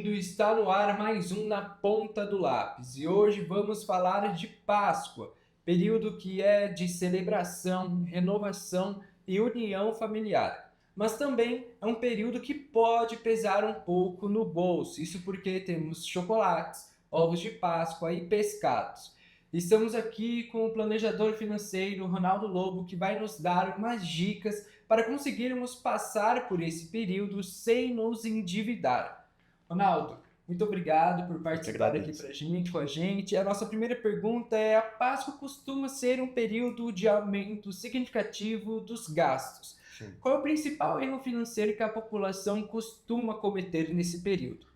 bem-vindo! Está no ar mais um Na Ponta do Lápis e hoje vamos falar de Páscoa, período que é de celebração, renovação e união familiar. Mas também é um período que pode pesar um pouco no bolso, isso porque temos chocolates, ovos de Páscoa e pescados. Estamos aqui com o planejador financeiro Ronaldo Lobo, que vai nos dar umas dicas para conseguirmos passar por esse período sem nos endividar. Ronaldo, muito obrigado por Eu que participar aqui agradeço. com a gente. A nossa primeira pergunta é: a Páscoa costuma ser um período de aumento significativo dos gastos. Sim. Qual é o principal erro financeiro que a população costuma cometer nesse período?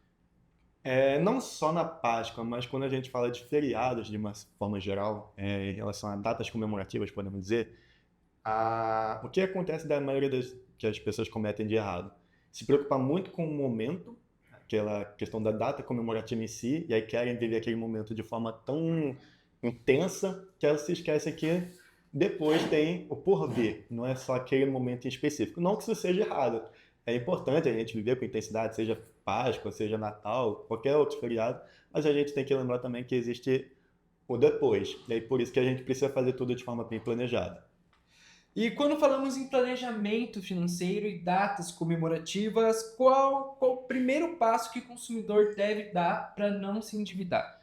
Não só na Páscoa, mas quando a gente fala de feriados de uma forma geral, em relação a datas comemorativas, podemos dizer, o que acontece da maioria das que as pessoas cometem de errado? Se preocupar muito com o momento, aquela questão da data comemorativa em si, e aí querem viver aquele momento de forma tão intensa que elas se esquecem que depois tem o porvir, não é só aquele momento em específico. Não que isso seja errado, é importante a gente viver com intensidade, seja Páscoa, seja Natal, qualquer outro feriado, mas a gente tem que lembrar também que existe o depois, e aí por isso que a gente precisa fazer tudo de forma bem planejada. E quando falamos em planejamento financeiro e datas comemorativas, qual o primeiro passo que o consumidor deve dar para não se endividar?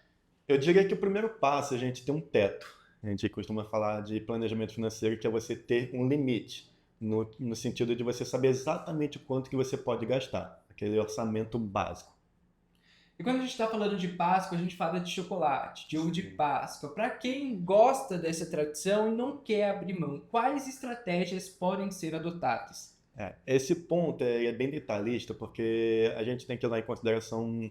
Eu diria que o primeiro passo é a gente ter um teto. A gente costuma falar de planejamento financeiro, que é você ter um limite, no sentido de você saber exatamente o quanto que você pode gastar, aquele orçamento básico. E quando a gente está falando de Páscoa, a gente fala de chocolate, de ovo de Sim. Páscoa. Para quem gosta dessa tradição e não quer abrir mão, quais estratégias podem ser adotadas? Esse ponto é bem detalhista, porque a gente tem que levar em consideração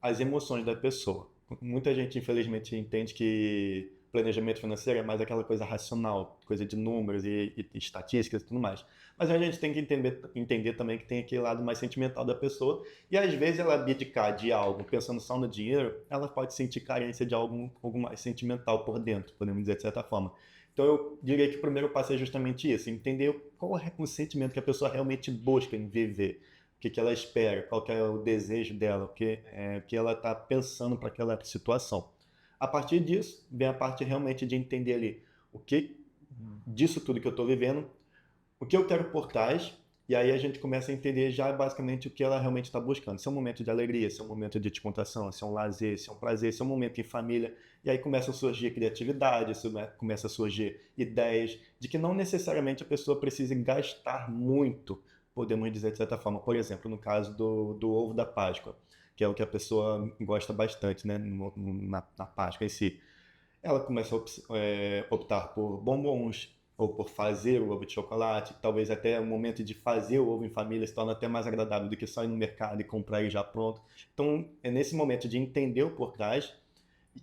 as emoções da pessoa. Muita gente, infelizmente, entende que planejamento financeiro é mais aquela coisa racional, coisa de números e estatísticas e tudo mais. Mas a gente tem que entender também que tem aquele lado mais sentimental da pessoa, e às vezes ela abdicar de algo pensando só no dinheiro, ela pode sentir carência de algo mais sentimental por dentro, podemos dizer de certa forma. Então eu diria que o primeiro passo é justamente isso, entender qual é o sentimento que a pessoa realmente busca em viver, o que ela espera, qual que é o desejo dela, o que ela está pensando para aquela situação. A partir disso, vem a parte realmente de entender ali o que disso tudo que eu estou vivendo, o que eu quero por trás, e aí a gente começa a entender já basicamente o que ela realmente está buscando. Se é um momento de alegria, se é um momento de descontração, se é um lazer, se é um prazer, se é um momento em família. E aí começa a surgir criatividade, começa a surgir ideias de que não necessariamente a pessoa precise gastar muito, podemos dizer de certa forma. Por exemplo, no caso do ovo da Páscoa, que é o que a pessoa gosta bastante, né, na Páscoa em si. Ela começa a optar por bombons ou por fazer o ovo de chocolate, talvez até o momento de fazer o ovo em família se torna até mais agradável do que só ir no mercado e comprar ele já pronto. Então, é nesse momento de entender o por trás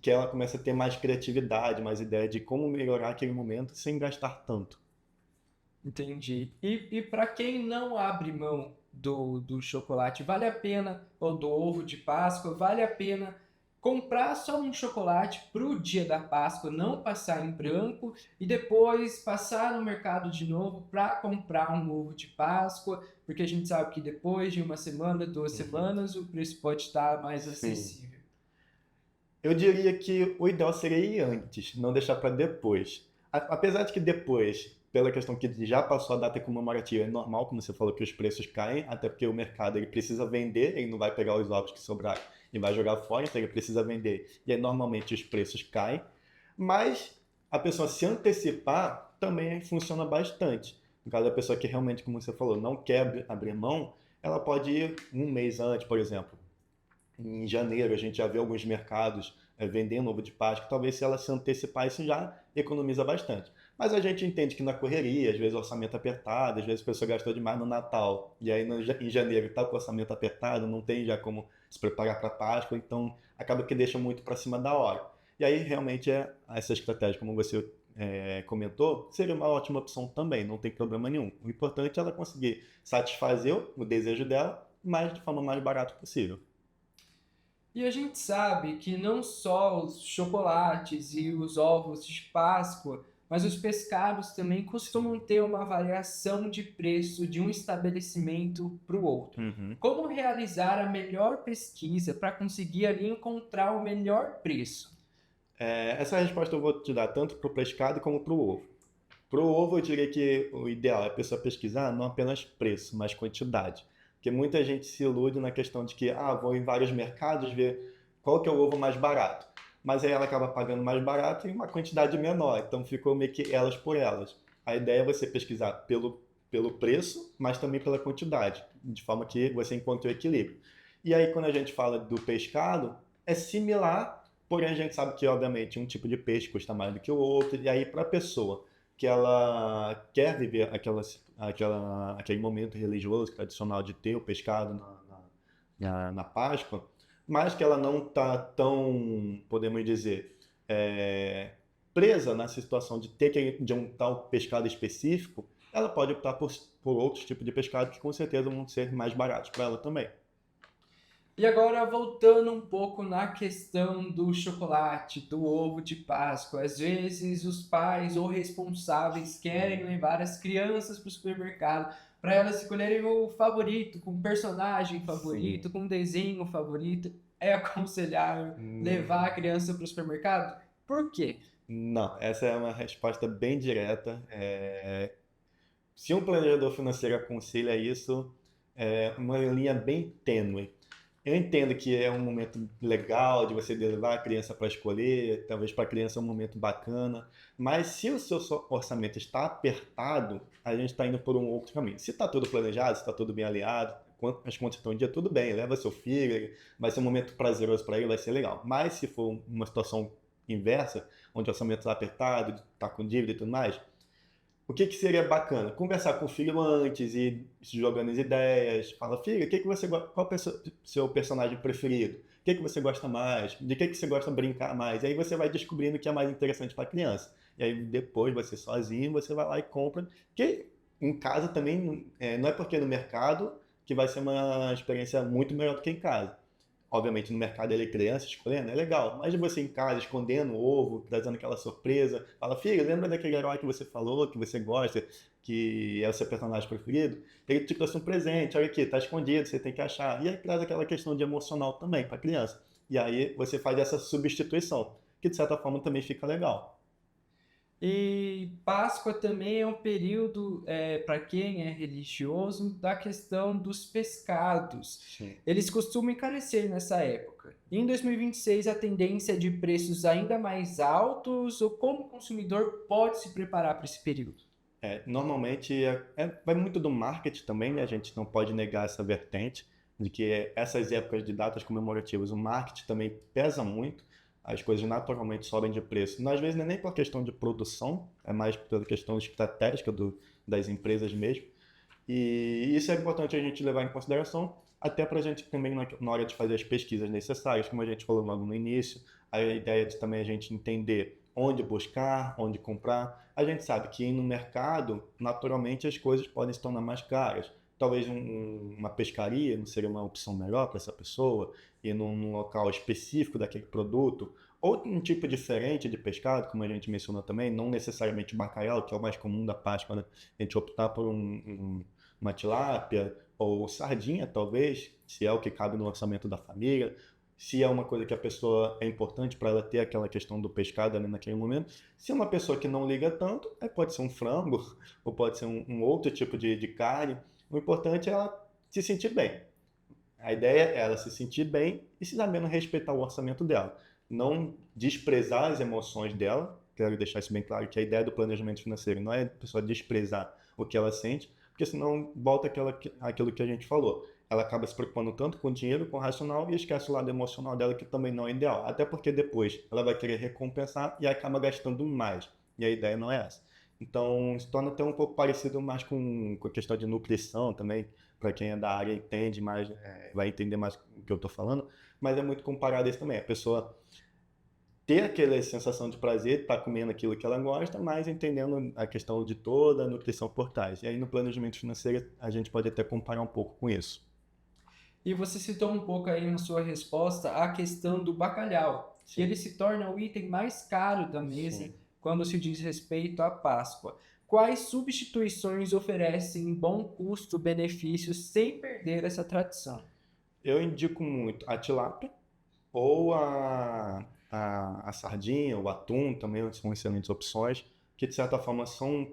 que ela começa a ter mais criatividade, mais ideia de como melhorar aquele momento sem gastar tanto. Entendi. E para quem não abre mão do chocolate, vale a pena, ou do ovo de Páscoa, vale a pena comprar só um chocolate para o dia da Páscoa, não passar em branco, e depois passar no mercado de novo para comprar um ovo de Páscoa, porque a gente sabe que depois de uma semana, duas Uhum. semanas, o preço pode estar mais Sim. acessível. Eu diria que o ideal seria ir antes, não deixar para depois. Apesar de que depois, pela questão que já passou a data comemorativa, é normal, como você falou, que os preços caem, até porque o mercado ele precisa vender, ele não vai pegar os ovos que sobraram e vai jogar fora, então ele precisa vender. E aí normalmente os preços caem, mas a pessoa se antecipar também funciona bastante. No caso da pessoa que realmente, como você falou, não quer abrir mão, ela pode ir um mês antes, por exemplo. Em janeiro a gente já vê alguns mercados vendendo ovo de Páscoa, talvez se ela se antecipar isso já economiza bastante. Mas a gente entende que na correria, às vezes o orçamento apertado, às vezes a pessoa gastou demais no Natal, e aí em janeiro está com o orçamento apertado, não tem já como se preparar para Páscoa, então acaba que deixa muito para cima da hora. E aí realmente essa estratégia, como você comentou, seria uma ótima opção também, não tem problema nenhum. O importante é ela conseguir satisfazer o desejo dela, mas de forma mais barata possível. E a gente sabe que não só os chocolates e os ovos de Páscoa mas os pescados também costumam ter uma variação de preço de um estabelecimento para o outro. Uhum. Como realizar a melhor pesquisa para conseguir ali encontrar o melhor preço? Essa resposta eu vou te dar tanto para o pescado como para o ovo. Para o ovo, eu diria que o ideal é a pessoa pesquisar não apenas preço, mas quantidade. Porque muita gente se ilude na questão de que, vou em vários mercados ver qual que é o ovo mais barato. Mas aí ela acaba pagando mais barato em uma quantidade menor, então ficou meio que elas por elas. A ideia é você pesquisar pelo preço, mas também pela quantidade, de forma que você encontre o equilíbrio. E aí, quando a gente fala do pescado, é similar, porém a gente sabe que, obviamente, um tipo de peixe custa mais do que o outro, e aí para a pessoa que ela quer viver aquele momento religioso, tradicional de ter o pescado na Páscoa, mas que ela não está tão, podemos dizer, é, presa nessa situação de ter que de um tal pescado específico, ela pode optar por outros tipos de pescado que com certeza vão ser mais baratos para ela também. E agora, voltando um pouco na questão do chocolate, do ovo de Páscoa, às vezes os pais ou responsáveis querem levar as crianças para o supermercado para elas escolherem o favorito, com personagem Sim. favorito, com desenho favorito. É aconselhável levar a criança para o supermercado? Por quê? Não, essa é uma resposta bem direta. Se um planejador financeiro aconselha isso, é uma linha bem tênue. Eu entendo que é um momento legal de você levar a criança para escolher, talvez para a criança é um momento bacana, mas se o seu orçamento está apertado, a gente está indo por um outro caminho. Se está tudo planejado, se está tudo bem alinhado, as contas estão em dia, tudo bem, leva seu filho, vai ser um momento prazeroso para ele, vai ser legal. Mas se for uma situação inversa, onde o orçamento está apertado, está com dívida e tudo mais, o que que seria bacana? Conversar com o filho antes e se jogando as ideias. Fala, filho, qual é o seu personagem preferido? O que que você gosta mais? De que você gosta de brincar mais? E aí você vai descobrindo o que é mais interessante para a criança. E aí depois, você sozinho, você vai lá e compra. Que em casa também, não é porque no mercado que vai ser uma experiência muito melhor do que em casa. Obviamente no mercado ele é criança escolhendo, é legal. Mas você em casa, escondendo o ovo, trazendo aquela surpresa, fala, filho, lembra daquele herói que você falou, que você gosta, que é o seu personagem preferido? Ele te trouxe um presente, olha aqui, tá escondido, você tem que achar. E aí traz aquela questão de emocional também para a criança. E aí você faz essa substituição, que de certa forma também fica legal. E Páscoa também é um período, para quem é religioso, da questão dos pescados. Sim. Eles costumam encarecer nessa época. Em 2026, a tendência é de preços ainda mais altos, ou como o consumidor pode se preparar para esse período? Normalmente vai muito do marketing também, né? A gente não pode negar essa vertente de que essas épocas de datas comemorativas, o marketing também pesa muito, as coisas naturalmente sobem de preço. Às vezes não é nem por questão de produção, é mais pela questão estratégica das empresas mesmo. E isso é importante a gente levar em consideração, até para a gente também, na hora de fazer as pesquisas necessárias, como a gente falou logo no início, a ideia de também a gente entender onde buscar, onde comprar. A gente sabe que no mercado, naturalmente, as coisas podem se tornar mais caras. Talvez uma pescaria não seria uma opção melhor para essa pessoa, ir num local específico daquele produto, ou um tipo diferente de pescado, como a gente mencionou também, não necessariamente bacalhau, que é o mais comum da Páscoa, né? A gente optar por uma tilápia ou sardinha, talvez, se é o que cabe no orçamento da família, se é uma coisa que a pessoa é importante para ela ter aquela questão do pescado ali naquele momento. Se é uma pessoa que não liga tanto, pode ser um frango ou pode ser um outro tipo de carne. O importante é ela se sentir bem. A ideia é ela se sentir bem e se sabendo respeitar o orçamento dela. Não desprezar as emoções dela. Quero deixar isso bem claro, que a ideia do planejamento financeiro não é a pessoa desprezar o que ela sente, porque senão volta aquilo que a gente falou. Ela acaba se preocupando tanto com o dinheiro, com o racional, e esquece o lado emocional dela, que também não é ideal. Até porque depois ela vai querer recompensar e acaba gastando mais. E a ideia não é essa. Então, se torna até um pouco parecido mais com a questão de nutrição também, para quem é da área entende mais, vai entender mais o que eu estou falando, mas é muito comparado a isso também. A pessoa ter aquela sensação de prazer, estar comendo aquilo que ela gosta, mas entendendo a questão de toda a nutrição por trás. E aí no planejamento financeiro a gente pode até comparar um pouco com isso. E você citou um pouco aí na sua resposta a questão do bacalhau, que Sim, ele se torna o item mais caro da sim. mesa quando se diz respeito à Páscoa. Quais substituições oferecem bom custo-benefício sem perder essa tradição? Eu indico muito a tilápia ou a sardinha, o atum também são excelentes opções, que de certa forma são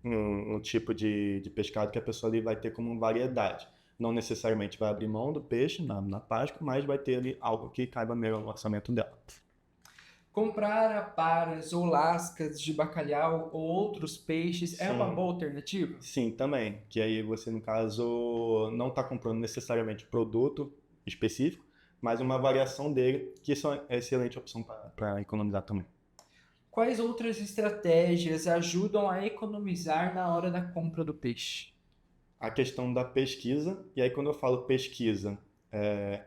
um tipo de pescado que a pessoa ali vai ter como variedade. Não necessariamente vai abrir mão do peixe na Páscoa, mas vai ter ali algo que caiba melhor no orçamento dela. Comprar aparas ou lascas de bacalhau ou outros peixes é uma Sim, boa alternativa? sim, também. Que aí você, no caso, não está comprando necessariamente o produto específico, mas uma variação dele, que isso é excelente opção para economizar também. Quais outras estratégias ajudam a economizar na hora da compra do peixe? A questão da pesquisa, e aí quando eu falo pesquisa,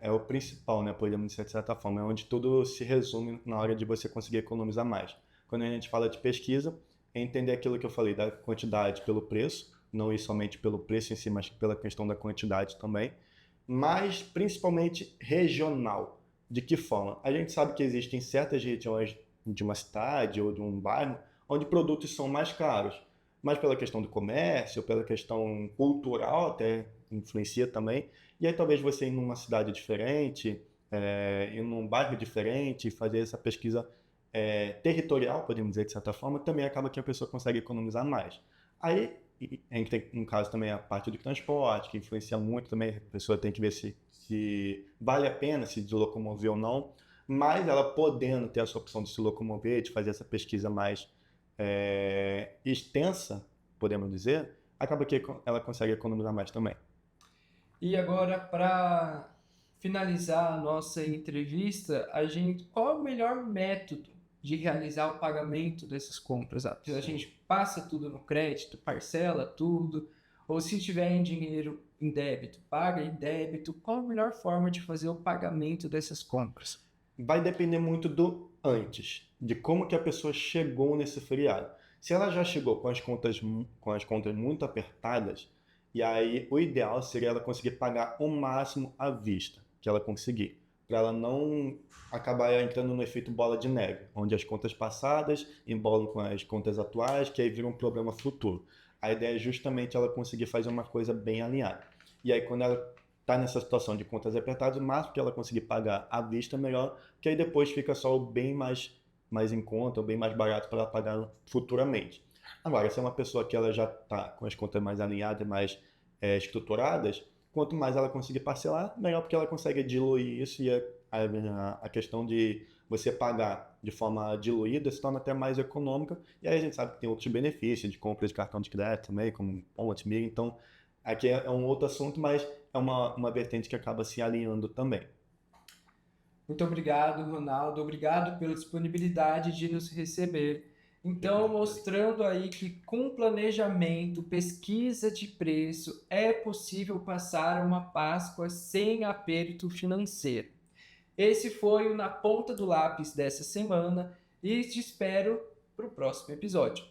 é o principal, né? Podemos dizer de certa forma, é onde tudo se resume na hora de você conseguir economizar mais. Quando a gente fala de pesquisa, é entender aquilo que eu falei da quantidade pelo preço, não ir somente pelo preço em si, mas pela questão da quantidade também, mas principalmente regional. De que forma? A gente sabe que existem certas regiões de uma cidade ou de um bairro onde produtos são mais caros, mas pela questão do comércio, pela questão cultural até influencia também. E aí talvez você ir numa cidade diferente, ir num bairro diferente, fazer essa pesquisa territorial, podemos dizer de certa forma, também acaba que a pessoa consegue economizar mais. Aí a gente tem, no caso, também a parte do transporte, que influencia muito também, a pessoa tem que ver se vale a pena se locomover ou não, mas ela podendo ter essa opção de se locomover, de fazer essa pesquisa mais extensa, podemos dizer, acaba que ela consegue economizar mais também. E agora, para finalizar a nossa entrevista, qual é o melhor método de realizar o pagamento dessas compras? A Sim. gente passa tudo no crédito, parcela tudo, ou se tiver em dinheiro em débito, paga em débito. Qual a melhor forma de fazer o pagamento dessas compras? Vai depender muito do antes, de como que a pessoa chegou nesse feriado. Se ela já chegou com as contas muito apertadas, e aí o ideal seria ela conseguir pagar o máximo à vista que ela conseguir, para ela não acabar entrando no efeito bola de neve, onde as contas passadas embolam com as contas atuais, que aí vira um problema futuro. A ideia é justamente ela conseguir fazer uma coisa bem alinhada. E aí quando ela está nessa situação de contas apertadas, o máximo que ela conseguir pagar à vista, melhor, que aí depois fica só o bem mais em conta, o bem mais barato para ela pagar futuramente. Agora, se é uma pessoa que ela já está com as contas mais alinhadas, mais estruturadas, quanto mais ela conseguir parcelar, melhor, porque ela consegue diluir isso e a questão de você pagar de forma diluída se torna até mais econômica. E aí a gente sabe que tem outros benefícios de compra de cartão de crédito também, como pontos, milha. Então, aqui é um outro assunto, mas é uma vertente que acaba se alinhando também. Muito obrigado, Ronaldo. Obrigado pela disponibilidade de nos receber. Então, mostrando aí que com planejamento, pesquisa de preço, é possível passar uma Páscoa sem aperto financeiro. Esse foi o Na Ponta do Lápis dessa semana e te espero para o próximo episódio.